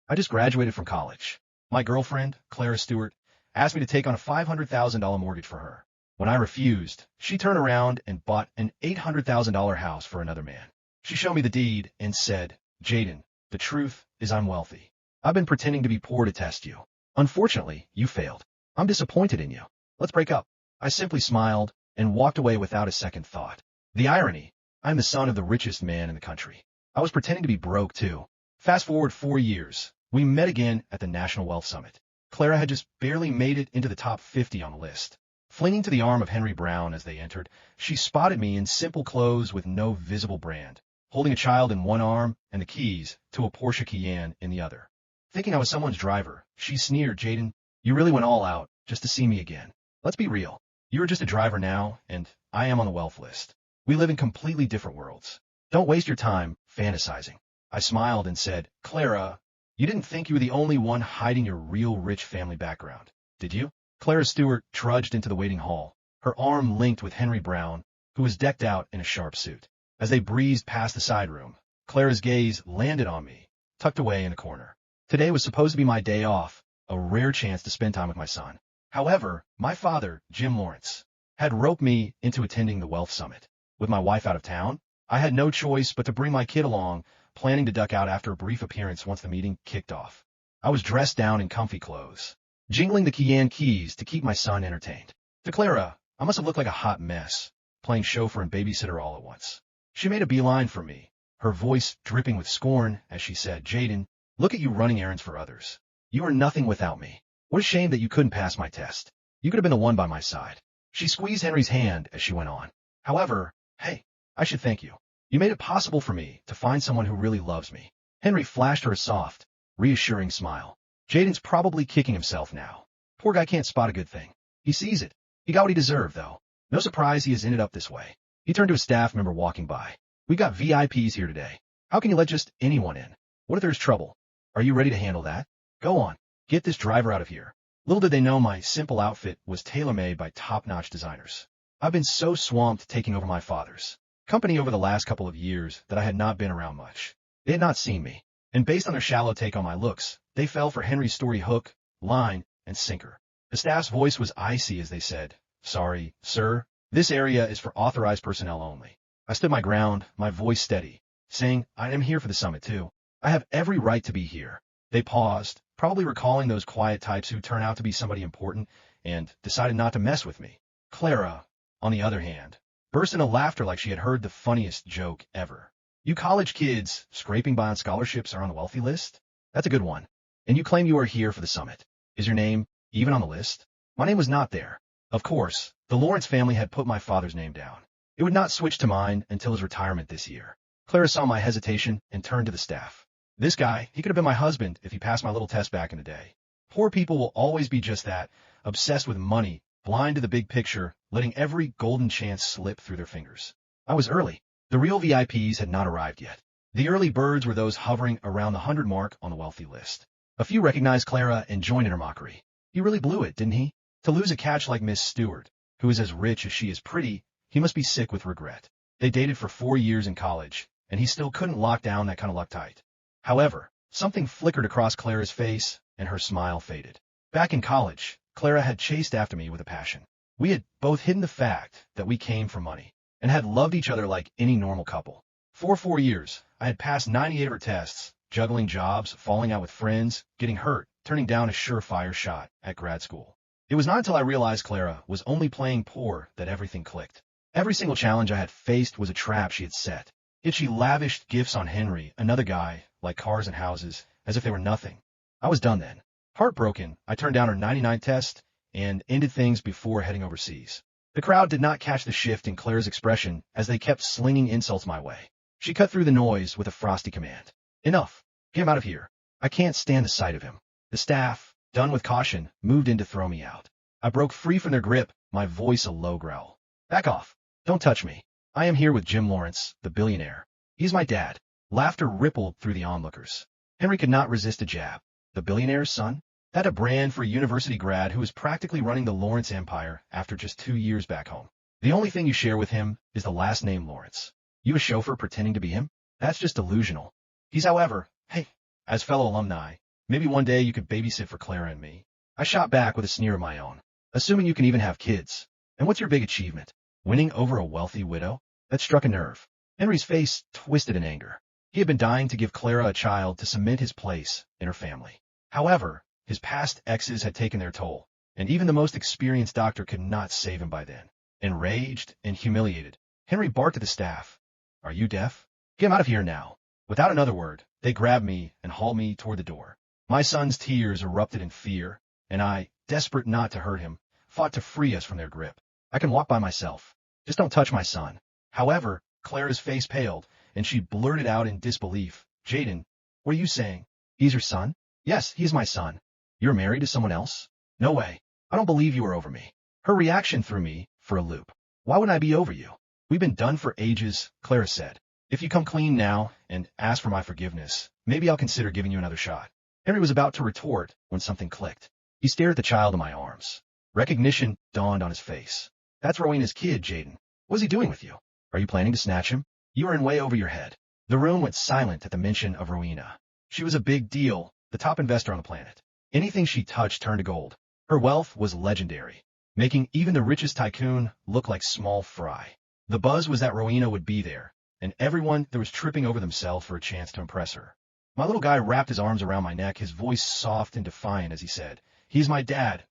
I just graduated from college. My girlfriend, Clara Stewart, asked me to take on a $500,000 mortgage for her. When I refused, she turned around and bought an $800,000 house for another man. She showed me the deed and said, Jaden, the truth is I'm wealthy. I've been pretending to be poor to test you. Unfortunately, you failed. I'm disappointed in you. Let's break up. I simply smiled and walked away without a second thought. The irony, I'm the son of the richest man in the country. I was pretending to be broke too. Fast forward 4 years. We met again at the National Wealth Summit. Clara had just barely made it into the top 50 on the list. Flinging to the arm of Henry Brown as they entered, she spotted me in simple clothes with no visible brand, holding a child in one arm and the keys to a Porsche Cayenne in the other. Thinking I was someone's driver, she sneered, Jaden, you really went all out just to see me again. Let's be real. You are just a driver now, and I am on the wealth list. We live in completely different worlds. Don't waste your time fantasizing. I smiled and said, Clara, you didn't think you were the only one hiding your real rich family background, did you? Clara Stewart trudged into the waiting hall, her arm linked with Henry Brown, who was decked out in a sharp suit. As they breezed past the side room, Clara's gaze landed on me, tucked away in a corner. Today was supposed to be my day off, a rare chance to spend time with my son. However, my father, Jim Lawrence, had roped me into attending the Wealth Summit. With my wife out of town, I had no choice but to bring my kid along, planning to duck out after a brief appearance once the meeting kicked off. I was dressed down in comfy clothes, jingling the Cayenne keys to keep my son entertained. To Clara, I must have looked like a hot mess, playing chauffeur and babysitter all at once. She made a beeline for me, her voice dripping with scorn as she said, Jaden, look at you running errands for others. You are nothing without me. What a shame that you couldn't pass my test. You could have been the one by my side. She squeezed Henry's hand as she went on. However, hey, I should thank you. You made it possible for me to find someone who really loves me. Henry flashed her a soft, reassuring smile. Jaden's probably kicking himself now. Poor guy can't spot a good thing. He sees it. He got what he deserved, though. No surprise he has ended up this way. He turned to a staff member walking by. We got VIPs here today. How can you let just anyone in? What if there's trouble? Are you ready to handle that? Go on. Get this driver out of here. Little did they know my simple outfit was tailor-made by top-notch designers. I've been so swamped taking over my father's company over the last couple of years that I had not been around much. They had not seen me, and based on their shallow take on my looks, they fell for Henry's story hook, line, and sinker. The staff's voice was icy as they said, Sorry, sir, this area is for authorized personnel only. I stood my ground, my voice steady, saying, I am here for the summit too. I have every right to be here. They paused, probably recalling those quiet types who turn out to be somebody important, and decided not to mess with me. Clara, on the other hand, burst into laughter like she had heard the funniest joke ever. You college kids scraping by on scholarships are on the wealthy list? That's a good one. And you claim you are here for the summit. Is your name even on the list? My name was not there. Of course, the Lawrence family had put my father's name down. It would not switch to mine until his retirement this year. Clara saw my hesitation and turned to the staff. This guy, he could have been my husband if he passed my little test back in the day. Poor people will always be just that, obsessed with money, blind to the big picture, letting every golden chance slip through their fingers. I was early. The real VIPs had not arrived yet. The early birds were those hovering around the 100 mark on the wealthy list. A few recognized Clara and joined in her mockery. He really blew it, didn't he? To lose a catch like Miss Stewart, who is as rich as she is pretty, he must be sick with regret. They dated for 4 years in college, and he still couldn't lock down that kind of luck tight. However, something flickered across Clara's face, and her smile faded. Back in college, Clara had chased after me with a passion. We had both hidden the fact that we came from money, and had loved each other like any normal couple. For 4 years, I had passed 98 of her tests, juggling jobs, falling out with friends, getting hurt, turning down a surefire shot at grad school. It was not until I realized Clara was only playing poor that everything clicked. Every single challenge I had faced was a trap she had set. Yet she lavished gifts on Henry, another guy, like cars and houses, as if they were nothing. I was done then. Heartbroken, I turned down her 99 test and ended things before heading overseas. The crowd did not catch the shift in Clara's expression as they kept slinging insults my way. She cut through the noise with a frosty command. Enough. Get him out of here. I can't stand the sight of him. The staff, done with caution, moved in to throw me out. I broke free from their grip, my voice a low growl. Back off. Don't touch me. I am here with Jim Lawrence, the billionaire. He's my dad. Laughter rippled through the onlookers. Henry could not resist a jab. The billionaire's son? That a brand for a university grad who is practically running the Lawrence empire after just 2 years back home. The only thing you share with him is the last name Lawrence. You a chauffeur pretending to be him? That's just delusional. He's however, hey, as fellow alumni, Maybe one day you could babysit for Clara and me. I shot back with a sneer of my own. Assuming you can even have kids. And what's your big achievement? Winning over a wealthy widow? That struck a nerve. Henry's face twisted in anger. He had been dying to give Clara a child to cement his place in her family. However, his past exes had taken their toll, and even the most experienced doctor could not save him by then. Enraged and humiliated, Henry barked at the staff. Are you deaf? Get him out of here now. Without another word, they grabbed me and hauled me toward the door. My son's tears erupted in fear, and I, desperate not to hurt him, fought to free us from their grip. I can walk by myself. Just don't touch my son. However, Clara's face paled, and she blurted out in disbelief. Jaden, what are you saying? He's your son? Yes, he's my son. You're married to someone else? No way. I don't believe you are over me. Her reaction threw me for a loop. Why would I be over you? We've been done for ages, Clara said. If you come clean now and ask for my forgiveness, maybe I'll consider giving you another shot. Henry was about to retort when something clicked. He stared at the child in my arms. Recognition dawned on his face. That's Rowena's kid, Jaden. What's he doing with you? Are you planning to snatch him? You are in way over your head. The room went silent at the mention of Rowena. She was a big deal, the top investor on the planet. Anything she touched turned to gold. Her wealth was legendary, making even the richest tycoon look like small fry. The buzz was that Rowena would be there, and everyone there was tripping over themselves for a chance to impress her. My little guy wrapped his arms around my neck, his voice soft and defiant as he said, He's my dad,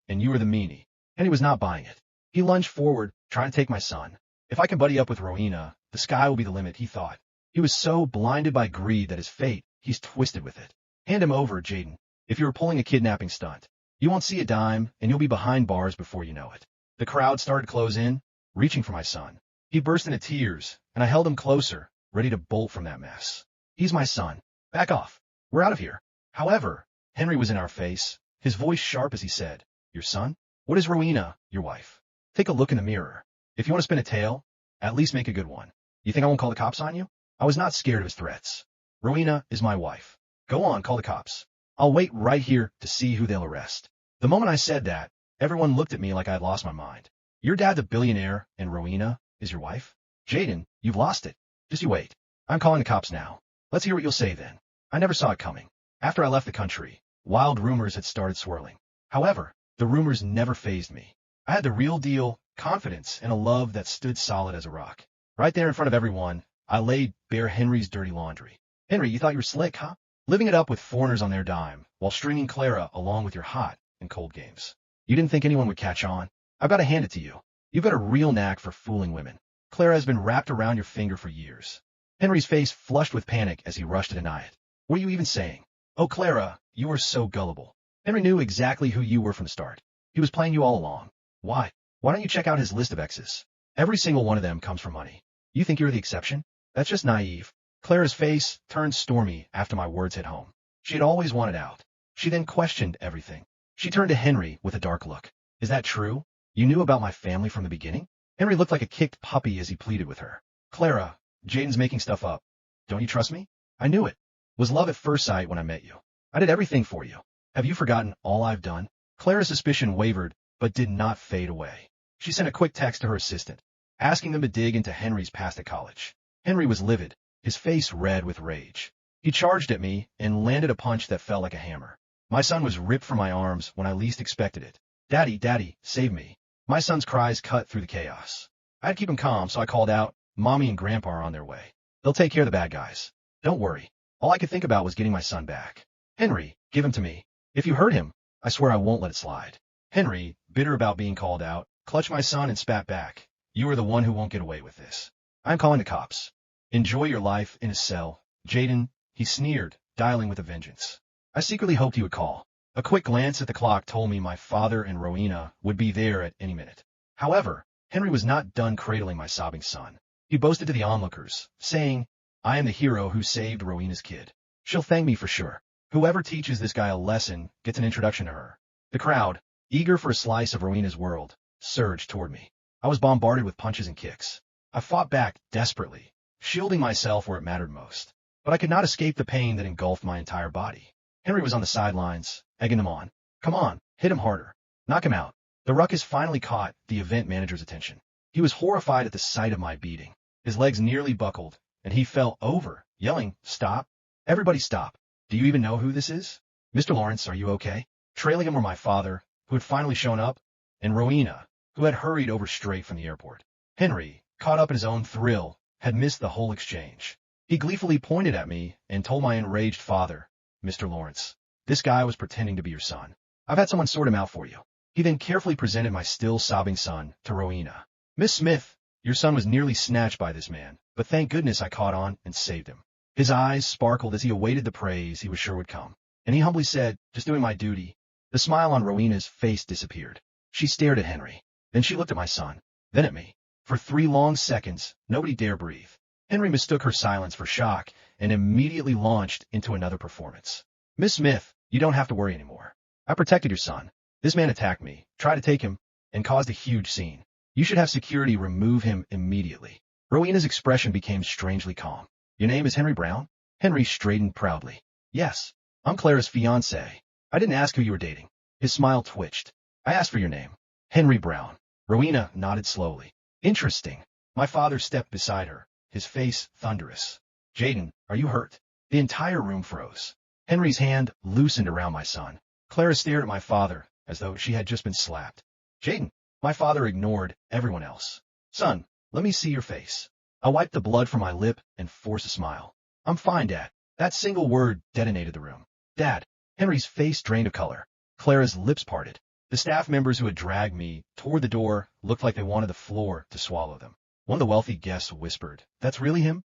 and you are the meanie. And he was not buying it. He lunged forward, trying to take my son. If I can buddy up with Rowena, the sky will be the limit, he thought. He was so blinded by greed that his fate, he's twisted with it. Hand him over, Jaden. If you were pulling a kidnapping stunt, you won't see a dime, and you'll be behind bars before you know it. The crowd started to close in, reaching for my son. He burst into tears, and I held him closer, ready to bolt from that mess. He's my son. Back off. We're out of here. However, Henry was in our face, his voice sharp as he said, Your son? What is Rowena, your wife? Take a look in the mirror. If you want to spin a tale, at least make a good one. You think I won't call the cops on you? I was not scared of his threats. Rowena is my wife. Go on, call the cops. I'll wait right here to see who they'll arrest. The moment I said that, everyone looked at me like I had lost my mind. Your dad's a billionaire, and Rowena is your wife? Jaden, you've lost it. Just you wait. I'm calling the cops now. Let's hear what you'll say then. I never saw it coming. After I left the country, wild rumors had started swirling. However, the rumors never fazed me. I had the real deal, confidence, and a love that stood solid as a rock. Right there in front of everyone, I laid bare Henry's dirty laundry. Henry, you thought you were slick, huh? Living it up with foreigners on their dime, while stringing Clara along with your hot and cold games. You didn't think anyone would catch on? I've got to hand it to you. You've got a real knack for fooling women. Clara has been wrapped around your finger for years. Henry's face flushed with panic as he rushed to deny it. What are you even saying? Oh, Clara, you are so gullible. Henry knew exactly who you were from the start. He was playing you all along. Why? Why don't you check out his list of exes? Every single one of them comes from money. You think you're the exception? That's just naive. Clara's face turned stormy after my words hit home. She had always wanted out. She then questioned everything. She turned to Henry with a dark look. Is that true? You knew about my family from the beginning? Henry looked like a kicked puppy as he pleaded with her. Clara, Jaden's making stuff up. Don't you trust me? I knew it. Was love at first sight when I met you. I did everything for you. Have you forgotten all I've done? Clara's suspicion wavered, but did not fade away. She sent a quick text to her assistant, asking them to dig into Henry's past at college. Henry was livid, his face red with rage. He charged at me and landed a punch that fell like a hammer. My son was ripped from my arms when I least expected it. Daddy, save me. My son's cries cut through the chaos. I had to keep him calm, so I called out, Mommy and Grandpa are on their way. They'll take care of the bad guys. Don't worry. All I could think about was getting my son back. Henry, give him to me. If you hurt him, I swear I won't let it slide. Henry, bitter about being called out, clutched my son and spat back. You are the one who won't get away with this. I'm calling the cops. Enjoy your life in a cell. Jaden, he sneered, dialing with a vengeance. I secretly hoped he would call. A quick glance at the clock told me my father and Rowena would be there at any minute. However, Henry was not done cradling my sobbing son. He boasted to the onlookers, saying, I am the hero who saved Rowena's kid. She'll thank me for sure. Whoever teaches this guy a lesson gets an introduction to her. The crowd, eager for a slice of Rowena's world, surged toward me. I was bombarded with punches and kicks. I fought back desperately, shielding myself where it mattered most. But I could not escape the pain that engulfed my entire body. Henry was on the sidelines, egging them on. Come on, hit him harder. Knock him out. The ruckus finally caught the event manager's attention. He was horrified at the sight of my beating. His legs nearly buckled, and he fell over, yelling, Stop. Everybody stop. Do you even know who this is? Mr. Lawrence, are you okay? Trailing him were my father, who had finally shown up, and Rowena, who had hurried over straight from the airport. Henry, caught up in his own thrill, had missed the whole exchange. He gleefully pointed at me and told my enraged father, Mr. Lawrence, this guy was pretending to be your son. I've had someone sort him out for you. He then carefully presented my still sobbing son to Rowena. Miss Smith, your son was nearly snatched by this man, but thank goodness I caught on and saved him. His eyes sparkled as he awaited the praise he was sure would come, and he humbly said, just doing my duty. The smile on Rowena's face disappeared. She stared at Henry. Then she looked at my son, then at me. For 3 long seconds, nobody dared breathe. Henry mistook her silence for shock and immediately launched into another performance. Miss Smith, you don't have to worry anymore. I protected your son. This man attacked me, tried to take him, and caused a huge scene. You should have security remove him immediately. Rowena's expression became strangely calm. Your name is Henry Brown? Henry straightened proudly. Yes, I'm Clara's fiancé. I didn't ask who you were dating. His smile twitched. I asked for your name. Henry Brown. Rowena nodded slowly. Interesting. My father stepped beside her, his face thunderous. Jaden, are you hurt? The entire room froze. Henry's hand loosened around my son. Clara stared at my father as though she had just been slapped. Jaden. My father ignored everyone else. Son, let me see your face. I wiped the blood from my lip and forced a smile. I'm fine, Dad. That single word detonated the room. Dad. Henry's face drained of color. Clara's lips parted. The staff members who had dragged me toward the door looked like they wanted the floor to swallow them. One of the wealthy guests whispered, That's really him?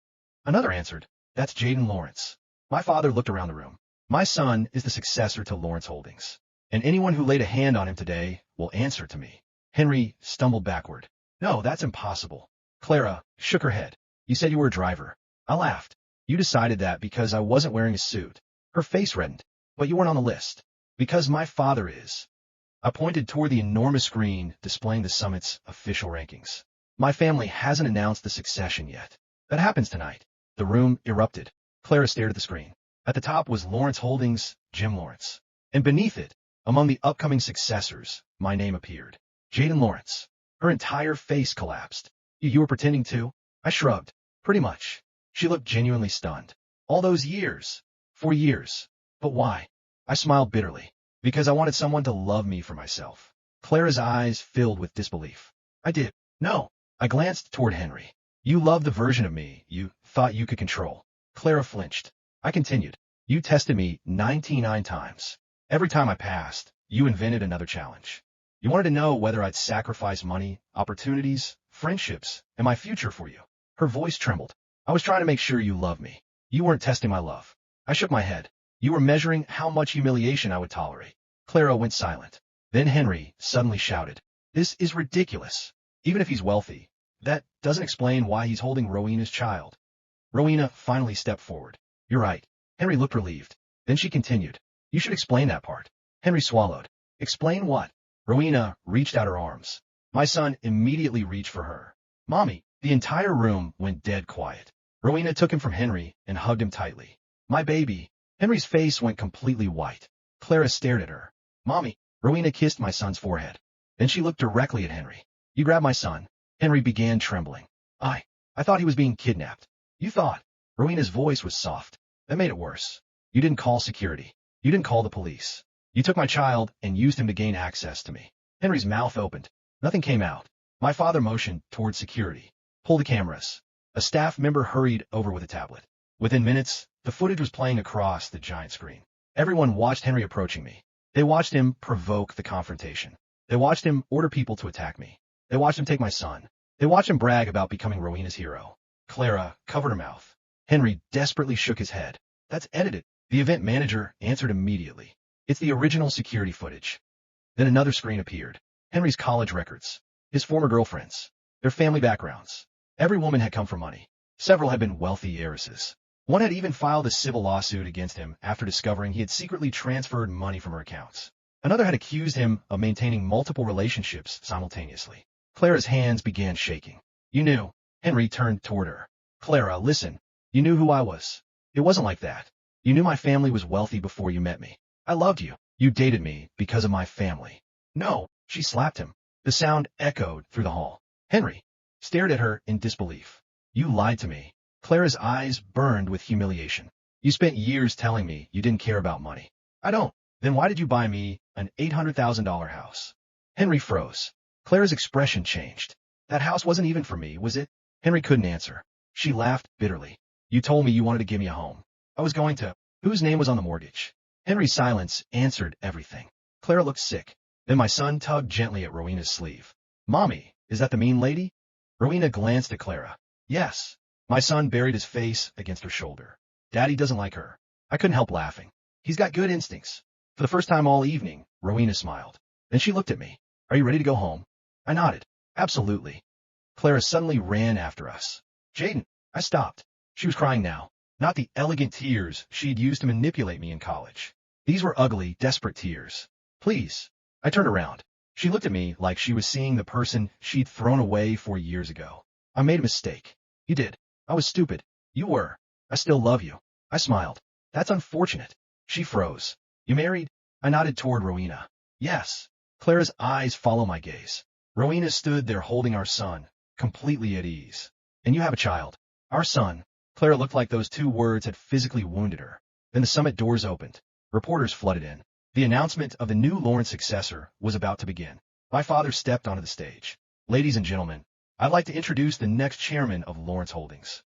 Another answered, That's Jaden Lawrence. My father looked around the room. My son is the successor to Lawrence Holdings, and anyone who laid a hand on him today will answer to me. Henry stumbled backward. No, that's impossible. Clara shook her head. You said you were a driver. I laughed. You decided that because I wasn't wearing a suit. Her face reddened. But you weren't on the list. Because my father is. I pointed toward the enormous screen displaying the summit's official rankings. My family hasn't announced the succession yet. That happens tonight. The room erupted. Clara stared at the screen. At the top was Lawrence Holdings, Jim Lawrence. And beneath it, among the upcoming successors, my name appeared. Jaden Lawrence. Her entire face collapsed. You were pretending to? I shrugged. Pretty much. She looked genuinely stunned. All those years. 4 years. But why? I smiled bitterly. Because I wanted someone to love me for myself. Clara's eyes filled with disbelief. I did. No. I glanced toward Henry. You loved the version of me you thought you could control. Clara flinched. I continued. You tested me 99 times. Every time I passed, you invented another challenge. You wanted to know whether I'd sacrifice money, opportunities, friendships, and my future for you. Her voice trembled. I was trying to make sure you loved me. You weren't testing my love. I shook my head. You were measuring how much humiliation I would tolerate. Clara went silent. Then Henry suddenly shouted. This is ridiculous. Even if he's wealthy, that doesn't explain why he's holding Rowena's child. Rowena finally stepped forward. You're right. Henry looked relieved. Then she continued. You should explain that part. Henry swallowed. Explain what? Rowena reached out her arms. My son immediately reached for her. Mommy. The entire room went dead quiet. Rowena took him from Henry and hugged him tightly. My baby. Henry's face went completely white. Clara stared at her. Mommy. Rowena kissed my son's forehead. Then she looked directly at Henry. You grabbed my son. Henry began trembling. I thought he was being kidnapped. You thought. Rowena's voice was soft. That made it worse. You didn't call security. You didn't call the police. You took my child and used him to gain access to me. Henry's mouth opened. Nothing came out. My father motioned toward security. Pull the cameras. A staff member hurried over with a tablet. Within minutes, the footage was playing across the giant screen. Everyone watched Henry approaching me. They watched him provoke the confrontation. They watched him order people to attack me. They watched him take my son. They watched him brag about becoming Rowena's hero. Clara covered her mouth. Henry desperately shook his head. That's edited. The event manager answered immediately. It's the original security footage. Then another screen appeared. Henry's college records. His former girlfriends. Their family backgrounds. Every woman had come from money. Several had been wealthy heiresses. One had even filed a civil lawsuit against him after discovering he had secretly transferred money from her accounts. Another had accused him of maintaining multiple relationships simultaneously. Clara's hands began shaking. You knew. Henry turned toward her. Clara, listen. You knew who I was. It wasn't like that. You knew my family was wealthy before you met me. I loved you. You dated me because of my family. No, she slapped him. The sound echoed through the hall. Henry stared at her in disbelief. You lied to me. Clara's eyes burned with humiliation. You spent years telling me you didn't care about money. I don't. Then why did you buy me an $800,000 house? Henry froze. Clara's expression changed. That house wasn't even for me, was it? Henry couldn't answer. She laughed bitterly. You told me you wanted to give me a home. I was going to. Whose name was on the mortgage? Henry's silence answered everything. Clara looked sick. Then my son tugged gently at Rowena's sleeve. Mommy, is that the mean lady? Rowena glanced at Clara. Yes. My son buried his face against her shoulder. Daddy doesn't like her. I couldn't help laughing. He's got good instincts. For the first time all evening, Rowena smiled. Then she looked at me. Are you ready to go home? I nodded. Absolutely. Clara suddenly ran after us. Jaden, I stopped. She was crying now. Not the elegant tears she'd used to manipulate me in college. These were ugly, desperate tears. Please. I turned around. She looked at me like she was seeing the person she'd thrown away 4 years ago. I made a mistake. You did. I was stupid. You were. I still love you. I smiled. That's unfortunate. She froze. You married? I nodded toward Rowena. Yes. Clara's eyes followed my gaze. Rowena stood there holding our son, completely at ease. And you have a child. Our son. Clara looked like those 2 words had physically wounded her. Then the summit doors opened. Reporters flooded in. The announcement of the new Lawrence successor was about to begin. My father stepped onto the stage. Ladies and gentlemen, I'd like to introduce the next chairman of Lawrence Holdings.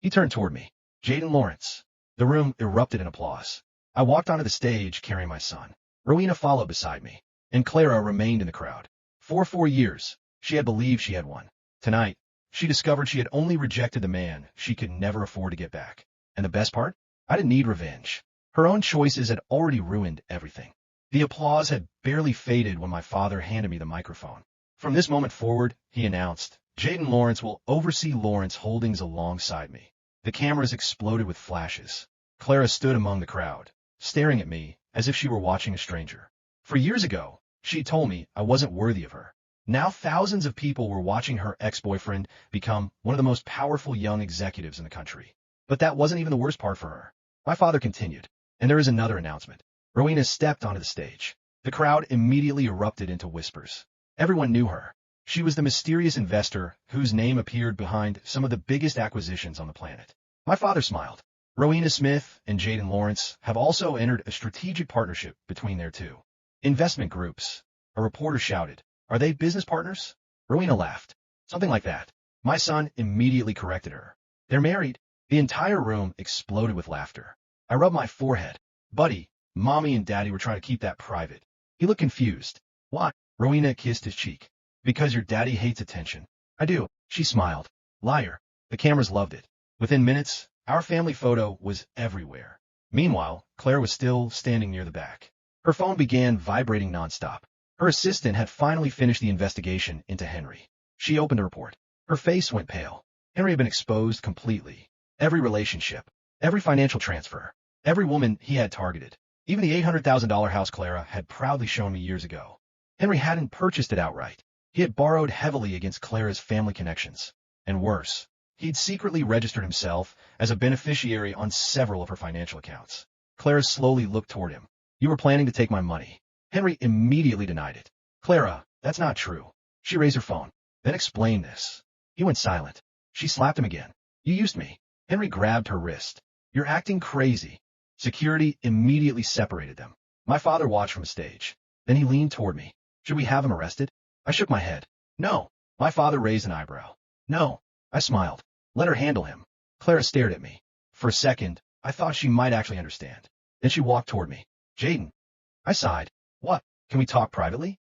He turned toward me. Jaden Lawrence. The room erupted in applause. I walked onto the stage carrying my son. Rowena followed beside me, and Clara remained in the crowd. For 4 years, she had believed she had won. Tonight, she discovered she had only rejected the man she could never afford to get back. And the best part? I didn't need revenge. Her own choices had already ruined everything. The applause had barely faded when my father handed me the microphone. From this moment forward, he announced, Jaden Lawrence will oversee Lawrence Holdings alongside me. The cameras exploded with flashes. Clara stood among the crowd, staring at me as if she were watching a stranger. For years ago, she told me I wasn't worthy of her. Now thousands of people were watching her ex-boyfriend become one of the most powerful young executives in the country. But that wasn't even the worst part for her. My father continued, and there is another announcement. Rowena stepped onto the stage. The crowd immediately erupted into whispers. Everyone knew her. She was the mysterious investor whose name appeared behind some of the biggest acquisitions on the planet. My father smiled. Rowena Smith and Jaden Lawrence have also entered a strategic partnership between their 2 investment groups. A reporter shouted, Are they business partners? Rowena laughed. Something like that. My son immediately corrected her. They're married. The entire room exploded with laughter. I rubbed my forehead. Buddy, Mommy and Daddy were trying to keep that private. He looked confused. Why? Rowena kissed his cheek. Because your daddy hates attention. I do. She smiled. Liar. The cameras loved it. Within minutes, our family photo was everywhere. Meanwhile, Claire was still standing near the back. Her phone began vibrating nonstop. Her assistant had finally finished the investigation into Henry. She opened the report. Her face went pale. Henry had been exposed completely. Every relationship, every financial transfer, every woman he had targeted, even the $800,000 house Clara had proudly shown me years ago. Henry hadn't purchased it outright. He had borrowed heavily against Clara's family connections. And worse, he'd secretly registered himself as a beneficiary on several of her financial accounts. Clara slowly looked toward him. You were planning to take my money. Henry immediately denied it. Clara, that's not true. She raised her phone. Then explain this. He went silent. She slapped him again. You used me. Henry grabbed her wrist. You're acting crazy. Security immediately separated them. My father watched from the stage. Then he leaned toward me. Should we have him arrested? I shook my head. No. My father raised an eyebrow. No. I smiled. Let her handle him. Clara stared at me. For a second, I thought she might actually understand. Then she walked toward me. Jaden. I sighed. What? Can we talk privately?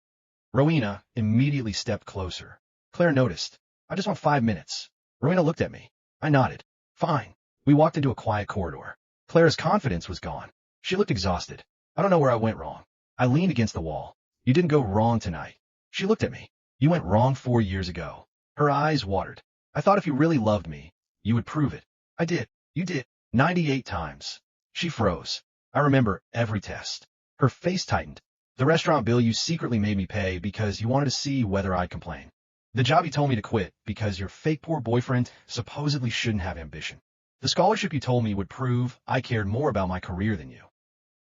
Rowena immediately stepped closer. Claire noticed. I just want 5 minutes. Rowena looked at me. I nodded. Fine. We walked into a quiet corridor. Clara's confidence was gone. She looked exhausted. I don't know where I went wrong. I leaned against the wall. You didn't go wrong tonight. She looked at me. You went wrong 4 years ago. Her eyes watered. I thought if you really loved me, you would prove it. I did. You did. 98 times. She froze. I remember every test. Her face tightened. The restaurant bill you secretly made me pay because you wanted to see whether I'd complain. The job you told me to quit because your fake poor boyfriend supposedly shouldn't have ambition. The scholarship you told me would prove I cared more about my career than you.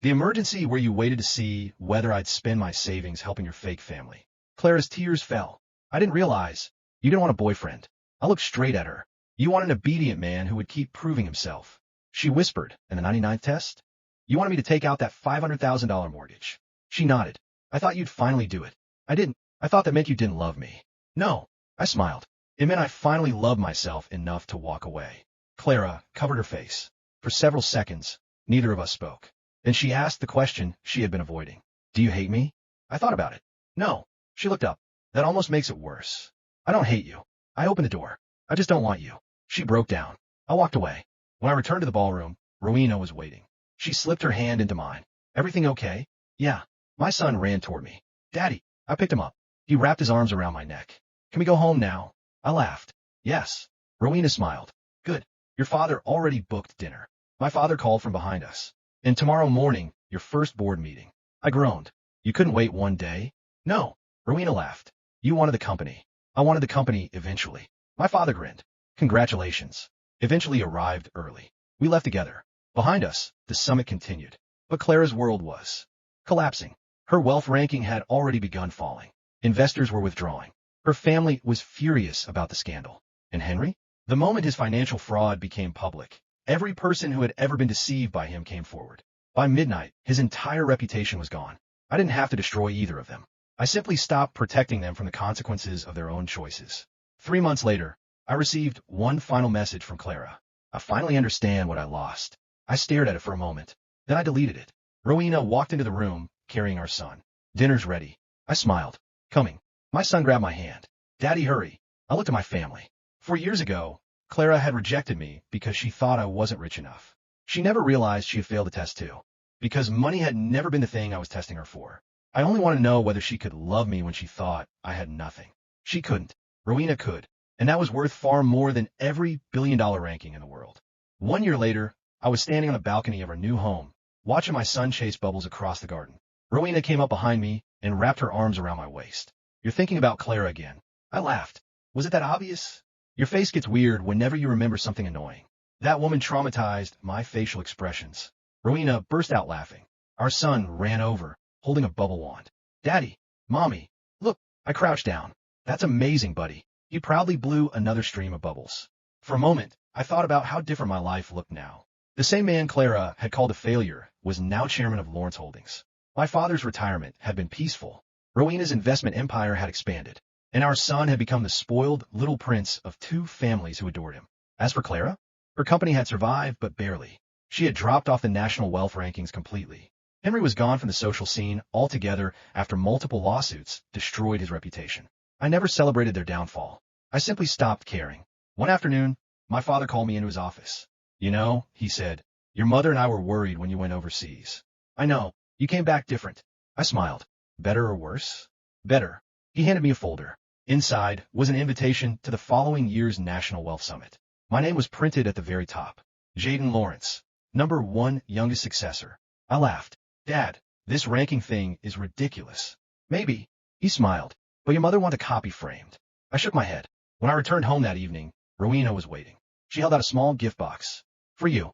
The emergency where you waited to see whether I'd spend my savings helping your fake family. Clara's tears fell. I didn't realize. You didn't want a boyfriend. I looked straight at her. You want an obedient man who would keep proving himself. She whispered. And the 99th test? You wanted me to take out that $500,000 mortgage. She nodded. I thought you'd finally do it. I didn't. I thought that meant you didn't love me. No. I smiled. It meant I finally loved myself enough to walk away. Clara covered her face. For several seconds, neither of us spoke. Then she asked the question she had been avoiding. Do you hate me? I thought about it. No. She looked up. That almost makes it worse. I don't hate you. I opened the door. I just don't want you. She broke down. I walked away. When I returned to the ballroom, Rowena was waiting. She slipped her hand into mine. Everything okay? Yeah. My son ran toward me. Daddy. I picked him up. He wrapped his arms around my neck. Can we go home now? I laughed. Yes. Rowena smiled. Good. Your father already booked dinner. My father called from behind us. And tomorrow morning, your first board meeting. I groaned. You couldn't wait one day? No. Rowena laughed. You wanted the company. I wanted the company eventually. My father grinned. Congratulations. Eventually arrived early. We left together. Behind us, the summit continued. But Clara's world was collapsing. Her wealth ranking had already begun falling. Investors were withdrawing. Her family was furious about the scandal. And Henry? The moment his financial fraud became public, every person who had ever been deceived by him came forward. By midnight, his entire reputation was gone. I didn't have to destroy either of them. I simply stopped protecting them from the consequences of their own choices. 3 months later, I received one final message from Clara. I finally understand what I lost. I stared at it for a moment. Then I deleted it. Rowena walked into the room, carrying our son. Dinner's ready. I smiled. Coming. My son grabbed my hand. Daddy, hurry. I looked at my family. 4 years ago, Clara had rejected me because she thought I wasn't rich enough. She never realized she had failed the test too. Because money had never been the thing I was testing her for. I only wanted to know whether she could love me when she thought I had nothing. She couldn't. Rowena could. And that was worth far more than every billion-dollar ranking in the world. 1 year later, I was standing on the balcony of our new home, watching my son chase bubbles across the garden. Rowena came up behind me and wrapped her arms around my waist. You're thinking about Clara again. I laughed. Was it that obvious? Your face gets weird whenever you remember something annoying. That woman traumatized my facial expressions. Rowena burst out laughing. Our son ran over, holding a bubble wand. Daddy, Mommy, look, I crouched down. That's amazing, buddy. He proudly blew another stream of bubbles. For a moment, I thought about how different my life looked now. The same man Clara had called a failure was now chairman of Lawrence Holdings. My father's retirement had been peaceful. Rowena's investment empire had expanded. And our son had become the spoiled little prince of 2 families who adored him. As for Clara, her company had survived, but barely. She had dropped off the national wealth rankings completely. Henry was gone from the social scene altogether after multiple lawsuits destroyed his reputation. I never celebrated their downfall. I simply stopped caring. One afternoon, my father called me into his office. You know, he said, your mother and I were worried when you went overseas. I know, you came back different. I smiled. Better or worse? Better. He handed me a folder. Inside was an invitation to the following year's National Wealth Summit. My name was printed at the very top. Jaden Lawrence, number 1 youngest successor. I laughed. Dad, this ranking thing is ridiculous. Maybe. He smiled. But your mother wanted a copy framed. I shook my head. When I returned home that evening, Rowena was waiting. She held out a small gift box. For you.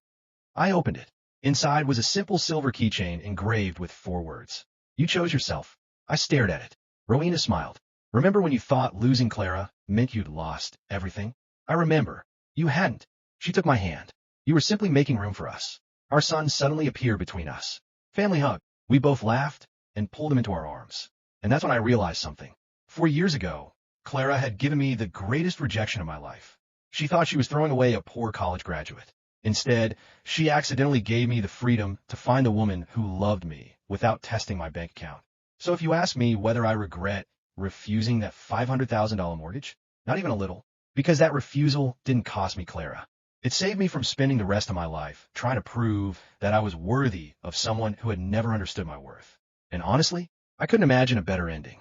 I opened it. Inside was a simple silver keychain engraved with 4 words. You chose yourself. I stared at it. Rowena smiled. Remember when you thought losing Clara meant you'd lost everything? I remember. You hadn't. She took my hand. You were simply making room for us. Our son suddenly appeared between us. Family hug. We both laughed and pulled him into our arms. And that's when I realized something. 4 years ago, Clara had given me the greatest rejection of my life. She thought she was throwing away a poor college graduate. Instead, she accidentally gave me the freedom to find a woman who loved me without testing my bank account. So if you ask me whether I regret refusing that $500,000 mortgage, not even a little, because that refusal didn't cost me Clara. It saved me from spending the rest of my life trying to prove that I was worthy of someone who had never understood my worth. And honestly, I couldn't imagine a better ending.